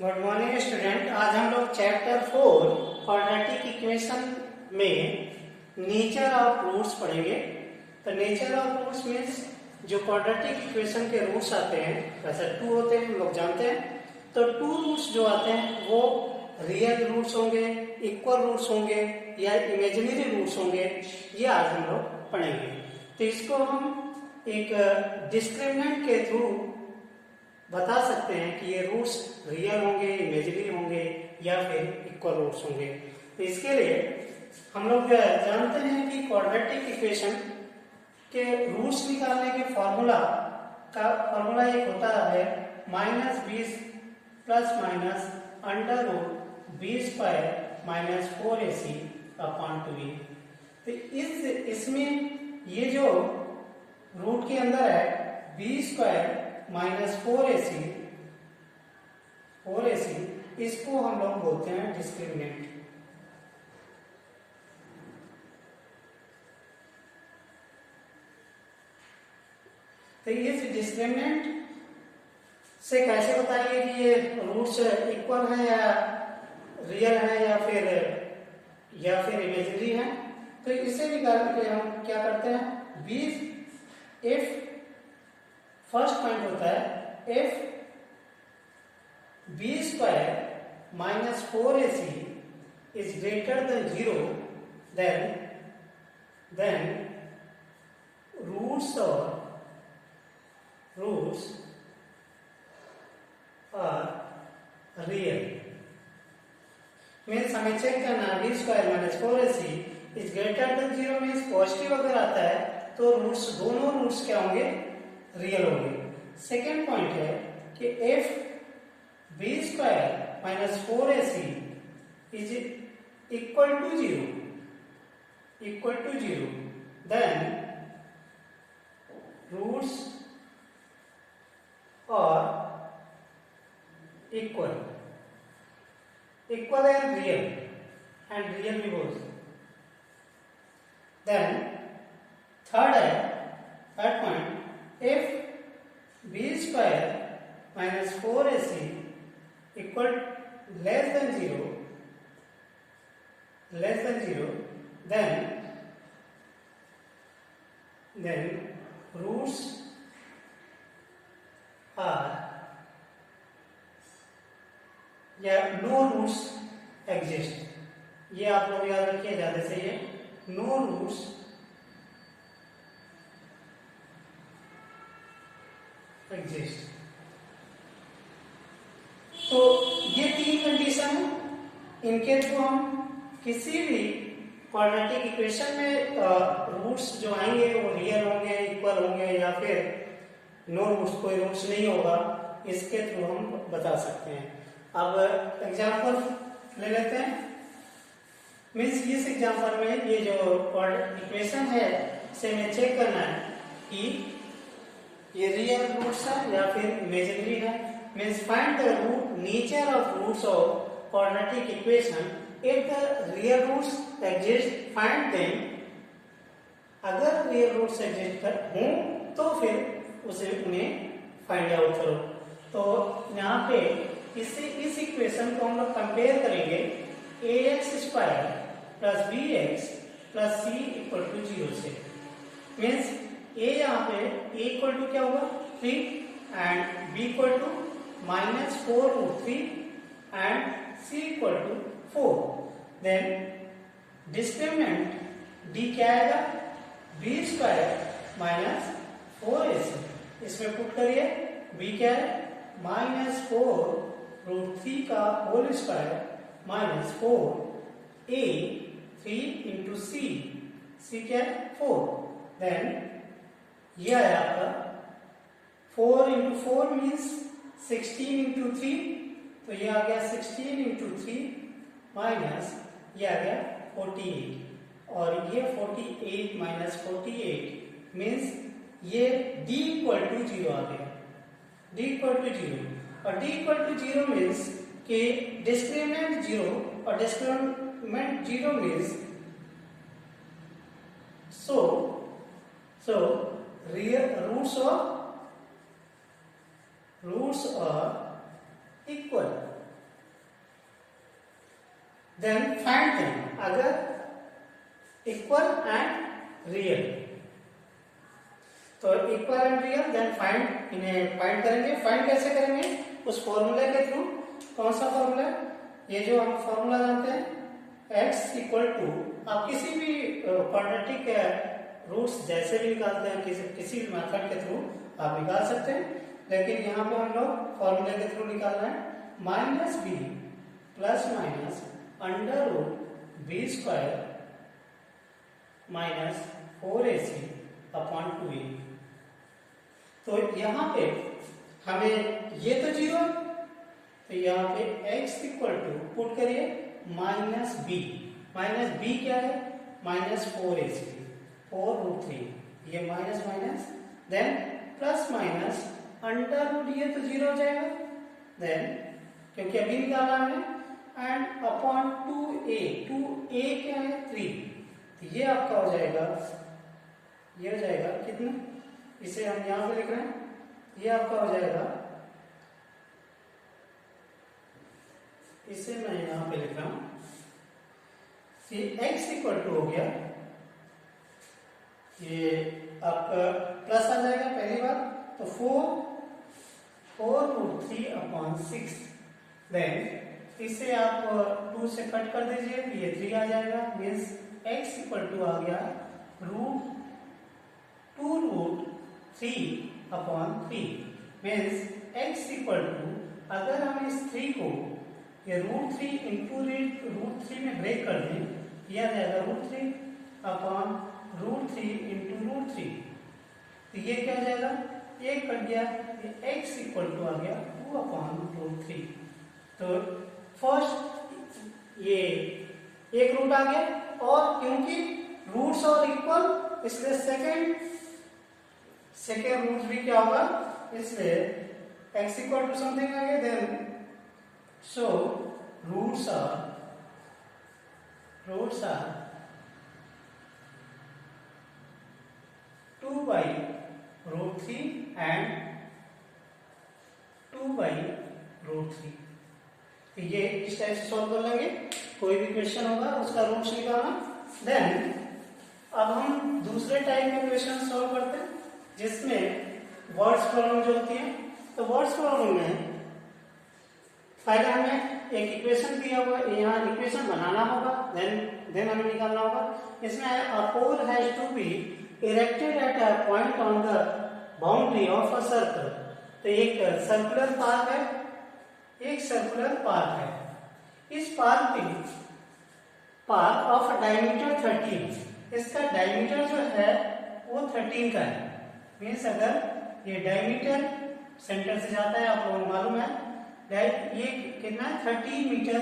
Good morning student. आज हम लोग चैप्टर 4 क्वाड्रेटिक इक्वेशन में नेचर ऑफ रूट्स पढ़ेंगे। तो नेचर ऑफ रूट्स मीन्स जो क्वाड्रेटिक इक्वेशन के रूट्स आते हैं, वैसे 2 होते हैं, हम लोग जानते हैं। तो 2 रूट्स जो आते हैं वो रियल रूट्स होंगे, इक्वल रूट्स होंगे या इमेजिनरी रूट्स होंगे, ये आज हम लोग पढ़ेंगे। तो इसको हम एक डिस्क्रिमिनेंट के थ्रू बता सकते हैं कि ये रूट्स रियल होंगे, इमेजिनरी होंगे या फिर इक्वल रूट्स होंगे। तो इसके लिए हम लोग जानते हैं कि क्वाड्रेटिक इक्वेशन के रूट्स निकालने के फॉर्मूला एक होता है -20 plus minus under root 20 square minus 4ac upon 2b। तो इसमें ये जो रूट के अंदर है 20 स्क्वायर माइनस 4ac, इसको हम लोग बोलते हैं डिस्क्रिमिनेंट। तो इस डिस्क्रिमिनेंट से कैसे बताइए कि ये रूट्स इक्वल है या रियल है या फिर इमेजिनरी है। तो इसे निकालने के लिए हम क्या करते हैं, 20 इफ फर्स्ट पॉइंट होता है if b square minus 4ac is greater than 0 then roots are real. Means हमें चेक करना b square minus 4ac is greater than 0 means positive अगर आता है तो दोनों रूट्स क्या होंगे, रियल होंगे। सेकेंड पॉइंट है कि if b square minus 4ac is equal to 0 then roots और इक्वल एंड रियल भी बोल। Then third point if b square minus 4ac equal less than 0 then roots are या no roots exist। ये आप लोग याद रखिए ज्यादा सही है, no roots एग्जिस्ट। तो ये 3 कंडीशन है, इनके थ्रू हम किसी भी क्वाड्रेटिक इक्वेशन में रूट्स जो आएंगे वो रियल होंगे, इक्वल होंगे या फिर नो रूट्स, कोई रूट्स नहीं होगा, इसके थ्रू हम बता सकते हैं। अब एग्जांपल ले लेते हैं। मीन्स इस एग्जांपल में ये जो इक्वेशन है इसे हमें चेक करना है कि ये रियल रूट्स है या फिर इमेजिनरी है। Means find the root nature of roots of quadratic equation. If the real roots exist find them. अगर रियल रूट्स एग्जिस्ट हों तो फिर उन्हें फाइंड आउट करो। तो यहाँ पे इस इक्वेशन को हम लोग कंपेयर करेंगे ax square plus bx plus c equal to 0 से। मीन्स a यहाँ पे a इक्वल टू क्या होगा 3 and b equal to minus 4 root 3 and c equal to 4। Then discriminant d क्या आएगा, b स्क्वायर माइनस 4ac। इसमें put करिए b क्या है माइनस 4 रूट 3 का whole square minus 4 a 3 into c क्या है 4। देन ये आया आपका 4 इंटू 4 मीन्स 16 इंटू 3, तो ये आ गया 16 इंटू 3 माइनस ये आ गया 48 और ये 48 माइनस 48 मीन्स ये d इक्वल टू 0 आ गया, d इक्वल टू 0। और d इक्वल टू 0 मीन्स कि डिस्क्रिमिनेंट 0 और discriminant 0 means so real roots are equal। Then find them अगर इक्वल एंड रियल, तो equal and real then find, इन्हें find करेंगे। फाइंड कैसे करेंगे? उस फॉर्मूले के थ्रू। कौन सा फॉर्मूला? ये जो हम फॉर्मूला जानते हैं x इक्वल टू, आप किसी भी क्वाड्रेटिक रूट्स जैसे भी निकालते हैं किसी भी मेथड के थ्रू आप निकाल सकते हैं, लेकिन यहाँ पे हम लोग फॉर्मूले के थ्रू निकाल रहे हैं। Minus b plus minus under root b square minus 4ac upon 2a। तो यहाँ पे हमें ये तो जीरो, तो यहाँ पे x इक्वल टू पुट करिए माइनस बी। माइनस बी क्या है? माइनस 4ac, 4√3, ये minus minus, then plus minus under root, ये तो जीरो हो जाएगा, देन क्योंकि अभी निकाला हमने, एंड अपॉन 2a। 2a क्या है? 3, तो ये आपका हो जाएगा, ये हो जाएगा कितना? इसे हम यहां पे लिख रहे हैं, ये आपका हो जाएगा, इसे मैं यहां पे लिख रहा हूं कि x इक्वल टू हो गया, ये आपका प्लस आ जाएगा पहली बार, तो 4√3 अपॉन 6, देन इसे आप 2 से कट कर दीजिए, ये 3 आ जाएगा, मीन्स x इक्वल टू आ गया √2√3 upon 3, means x equal to, अगर हम इस 3 को ये √3 इंटू √3 में ब्रेक कर दें, यह आ जाएगा √3 अपॉन √3 इंटू √3, तो ये क्या हो जाएगा? एक कट गया, ये x इक्वल टू आ गया 2 अपॉन √3। तो फर्स्ट ये एक रूट आ गया, और क्योंकि रूट्स और इक्वल इसलिए सेकेंड रूट भी क्या होगा, इसलिए x इक्वल टू समथिंग आ गया, then so roots are 2/√3 and 2/√3। तो ये इस टाइप से सॉल्व कर लेंगे, कोई भी क्वेश्चन होगा उसका रूट्स निकालना। देन अब हम दूसरे टाइप में क्वेश्चन सॉल्व करते हैं, जिसमें वर्ड्स प्रॉब्लम जो होती है। तो वर्ड्स प्रॉब्लम में पहले हमें एक इक्वेशन दिया हुआ है, यहाँ इक्वेशन बनाना होगा, देन हमें निकालना होगा। इसमें a pole has to be erected at a point on the boundary of a circle. तो एक सर्कुलर पार्क है, एक सर्कुलर पार्क है। इस पार्क ऑफ डायमीटर 13, इसका डायमीटर जो है वो 13 का है। मीन्स अगर ये डायमीटर सेंटर से जाता है, आप लोगों को मालूम है, ये कितना 13 मीटर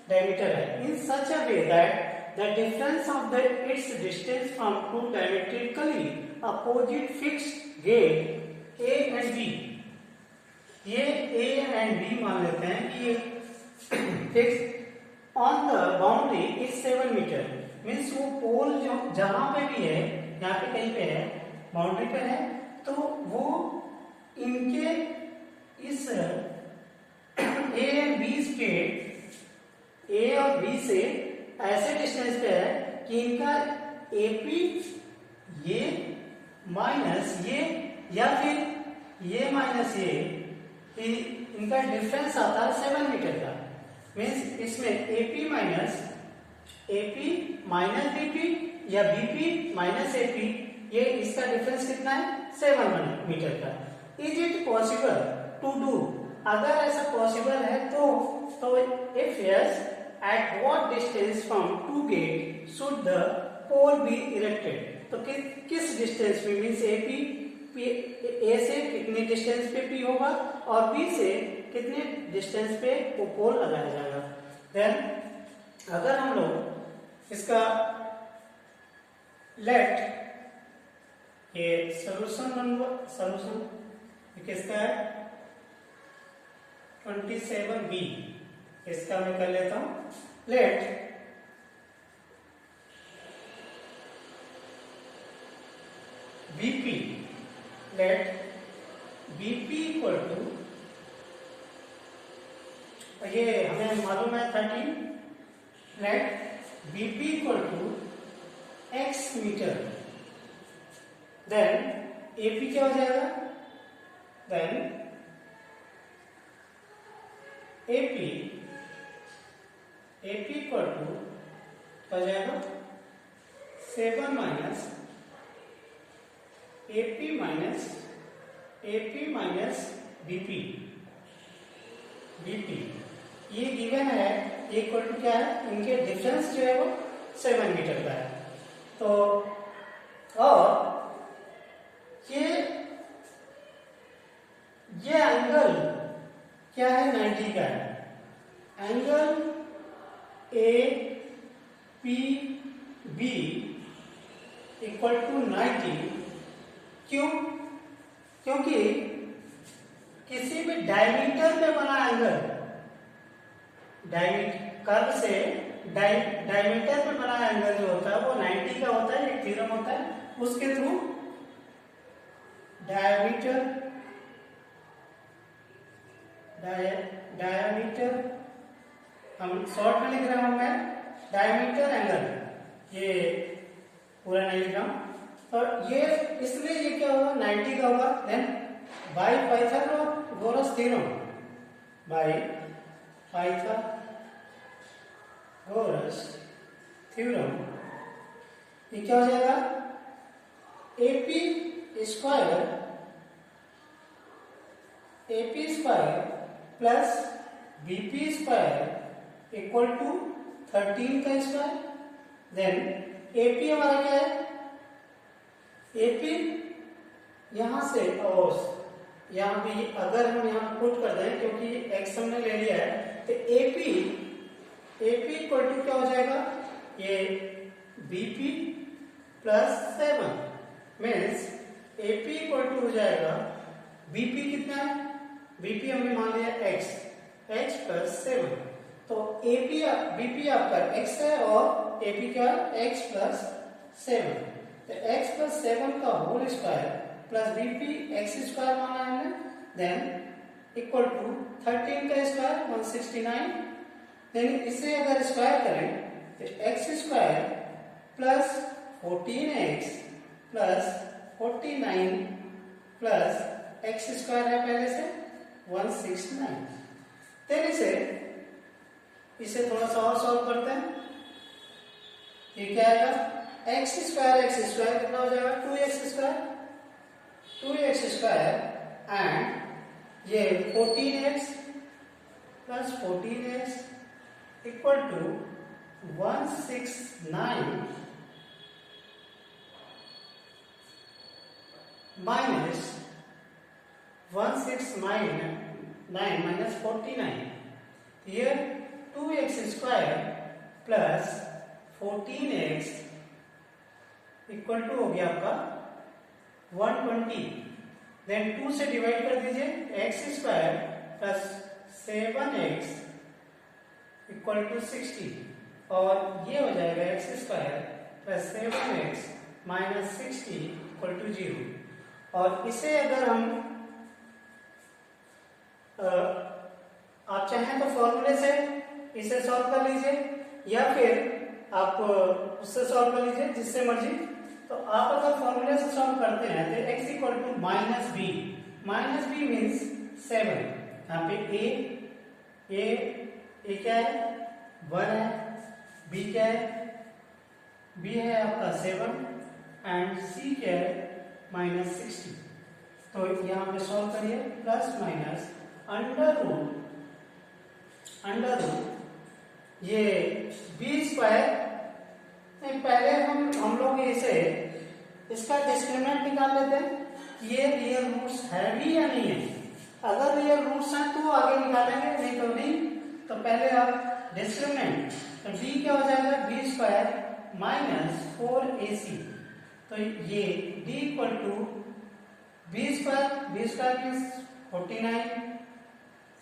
डायमीटर है। In such a way that the difference of the its distance from two diametrically opposite fixed gate A and B. ये ए एंड बी मान लेते हैं कि ये fix on the boundary is 7 metre. Means वो pole जो जहां पे भी है, यहाँ पे कहीं पे है, बाउंड्री पे है, तो वो इनके इस ए एंड बी के ए और बी से ऐसे डिस्टेंस पे है कि इनका एपी ये माइनस ये, या फिर ये माइनस ये, इनका डिफरेंस आता है 7 मीटर का। मीन्स इसमें एपी माइनस बीपी या बीपी माइनस एपी, ये इसका डिफरेंस कितना है? 7 मीटर का। Is it possible to do? अगर ऐसा पॉसिबल है तो if yes, at what distance from two gate should the pole be erected? तो किस डिस्टेंस में, मीन्स ए से कितने डिस्टेंस पे पी होगा और बी से कितने डिस्टेंस पे वो पोल लगाया जाएगा। देन अगर हम लोग इसका लेट ये सॉल्यूशन किसका है 27b, इसका मैं कर लेता हूं। लेट बीपी इक्वल टू, ये हमें मालूम है 13, let BP equal to x metre, then AP क्या हो जाएगा, देन AP इक्वल टू क्या हो जाएगा 7 माइनस AP माइनस BP ये गिवन है, इक्वल टू क्या है, इनके डिफरेंस जो है वो 7 मीटर का है। तो और ये एंगल क्या है, 90 का है। एंगल APB इक्वल टू 90, क्यों? क्योंकि किसी भी डायमीटर में बना एंगल, कर्व से डायमीटर में बना एंगल जो होता है वो 90 का होता है। एक थ्योरम होता है, उसके थ्रू डायमीटर हम शॉर्ट में लिख रहा हूं मैं, डायमीटर एंगल, ये पूरा नहीं लिख रहा हूं। और ये इसलिए ये क्या होगा, 90 का होगा। Then by Pythagoras theorem, by Pythagoras theorem, ये क्या हो जाएगा, AP square plus BP square equal to 13 का स्क्वायर। देन AP हमारा क्या है, AP यहां से और यहां भी अगर हम यहां पुट कर दें, क्योंकि x हमने ले लिया है, तो AP इक्वल टू क्या हो जाएगा, ये BP plus 7 means AP equal to हो जाएगा, BP कितना है, BP हमने मान लिया x प्लस 7। तो BP आपका x है और AP क्या है, x प्लस 7। तो x प्लस 7 का whole square plus BP x square माना है हमने, देन इक्वल टू 13 का स्क्वायर 169। देन इसे अगर स्क्वायर करें तो x square plus 14x plus 49 plus x square है पहले से 169। देन इसे थोड़ा सा और सॉल्व करते हैं। ये क्या आएगा, x स्क्वायर कितना हो जाएगा, 2x स्क्वायर एंड ये 14x plus 14x equal to 169 minus 169 minus 49। Here 2x square plus 14x equal to हो गया आपका 120। देन 2 से डिवाइड कर दीजिए, x square plus 7x equal to 60 और ये हो जाएगा x square plus 7x minus 60 equal to 0। और इसे अगर हम आप चाहें तो फॉर्मूले से इसे सॉल्व कर लीजिए, या फिर आप उससे सॉल्व कर लीजिए, जिससे मर्जी। तो आप अगर फॉर्मूले से सॉल्व करते हैं तो x equal to minus b means 7। यहाँ पे a क्या है, 1 है, b क्या है, b है आपका 7 एंड c क्या है, माइनस 60। तो यहाँ पे सॉल्व करिए, प्लस माइनस अंडर रूट ये b स्क्वायर, पहले हम लोग इसका डिस्क्रिमिनेंट निकाल लेते हैं, ये रियल रूट्स है भी या नहीं है। अगर रियल रूट्स हैं तो आगे निकालेंगे, नहीं तो नहीं। तो पहले आप डिस्क्रिमिनेंट, तो b क्या हो जाएगा, b स्क्वायर माइनस 4ac। तो ये d equal to b square means 49,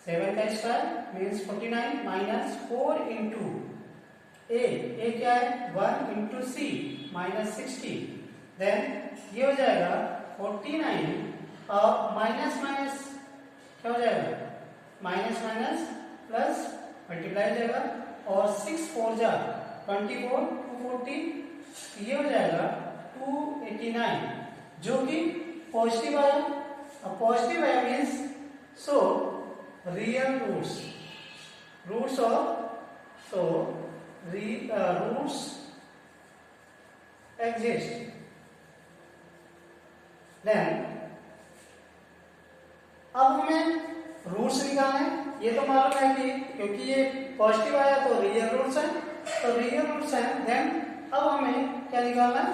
7 का square means 49 minus 4 into a क्या है, 1 इंटू c माइनस 60। देन ये हो जाएगा 49 और माइनस क्या हो जाएगा, माइनस प्लस मल्टीप्लाई हो जाएगा और 6 4 जा 24, 240, ये हो जाएगा 289, जो कि पॉजिटिव आया। अब पॉजिटिव आया means so real roots, roots of so roots exist. Then अब हमें रूट्स निकालना है। ये तो मालूम है कि क्योंकि ये पॉजिटिव आया तो रियल रूट्स है, तो रियल रूट्स है। देन अब हमें क्या निकालना है,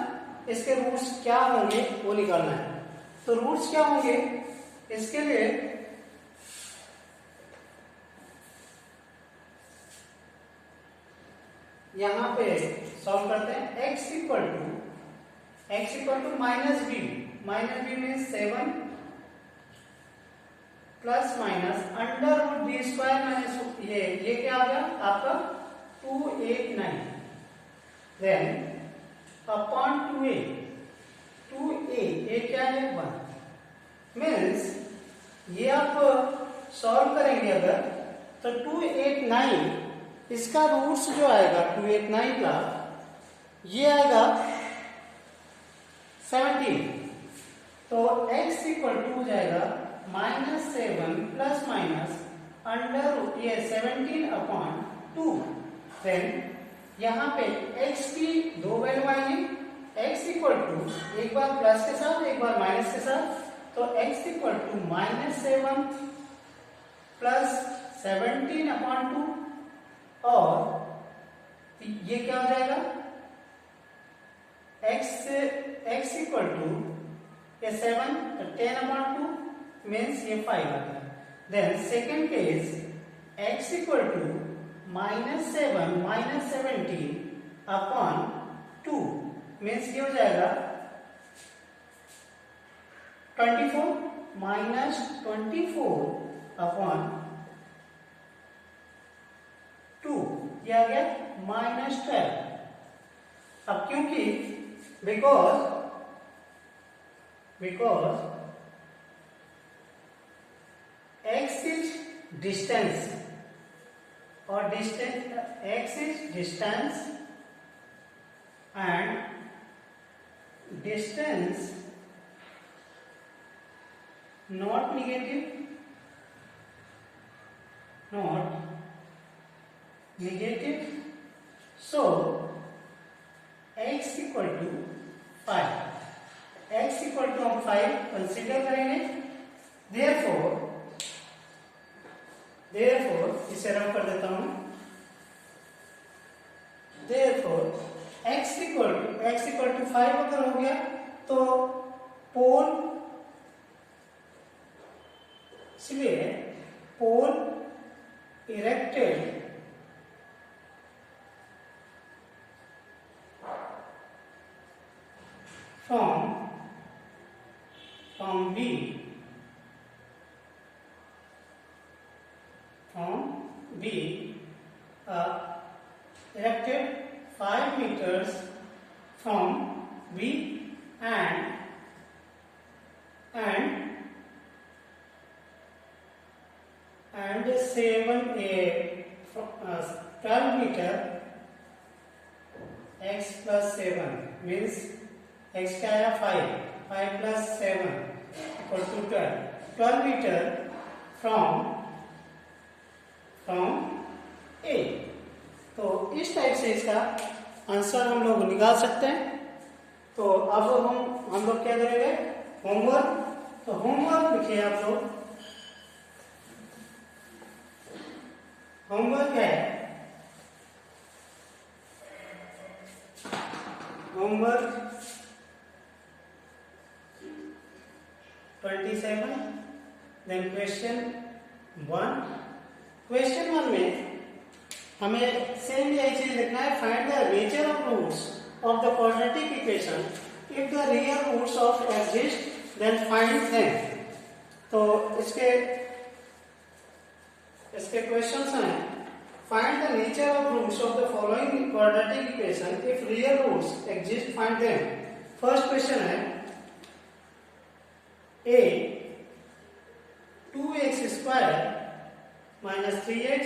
इसके रूट्स क्या होंगे वो निकालना है। तो रूट्स क्या होंगे इसके लिए यहां पे सॉल्व करते हैं। x equal to minus b means 7 plus minus under root b square minus ये क्या आ गया आपका 289, देन अपॉन 2a क्या है 1 मीन्स ये आप सॉल्व करेंगे अगर तो 289 इसका रूट्स जो आएगा 289 का ये आएगा 17, तो x इक्वल टू हो जाएगा -7 प्लस माइनस अंडर रूट ये 17 अपॉन 2। देन यहाँ पे x की दो वैल्यू आएंगी, x इक्वल टू एक बार प्लस के साथ एक बार माइनस के साथ, तो x equal to -7 plus 17 upon 2 और ये क्या हो जाएगा x इक्वल टू ये 7 तो 10 अपॉन 2 मीन्स ये 5 आ गया। Then second case x equal to -7 minus 17 upon 2 means ये हो जाएगा 24 माइनस 24 अपॉन 2, ये आ गया -12। अब क्योंकि बिकॉज x इज डिस्टेंस और x is distance and distance not negative, so x equal to 5, x equal to हम 5 कंसिडर करेंगे। therefore इसे रब कर देता हूं। therefore x equal to 5 अगर हो गया तो पोल, इसलिए पोल erected from B erected 5 meters from B and 12 meter x plus 7 means x क्या है 5 plus 7 equal to 12 meter from A। तो इस टाइप से इसका आंसर हम लोग निकाल सकते हैं। तो अब हम लोग क्या करेंगे होमवर्क। तो होमवर्क लिखिए आप लोग। होमवर्क है होमवर्क 27, देन क्वेश्चन 1। क्वेश्चन 1 में हमें सेम यही चीज लिखना है, find the nature of roots of the quadratic equation if the real roots of exist then find them. तो इसके क्वेश्चंस हैं, find the nature of roots of the following quadratic equation if real roots exist find them. First question है a 2x square minus 3x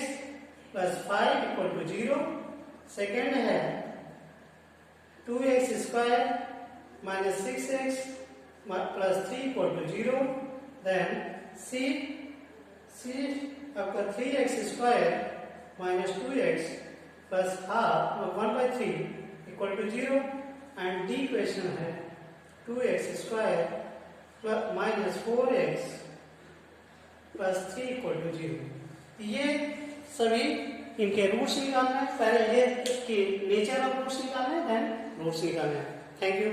plus 5 equal to 0। Second है 2x square minus 6x plus 3 equal to 0। Then C आपका 3x square minus 2x plus half 1/3 equal to 0। And D equation है 2x square minus 4x plus 3 equal to 0। ये सभी इनके roots निकालना है। पहले ये इसकी नेचर ऑफ रूट्स निकालना है, देन रूट्स निकालना है। Thank you.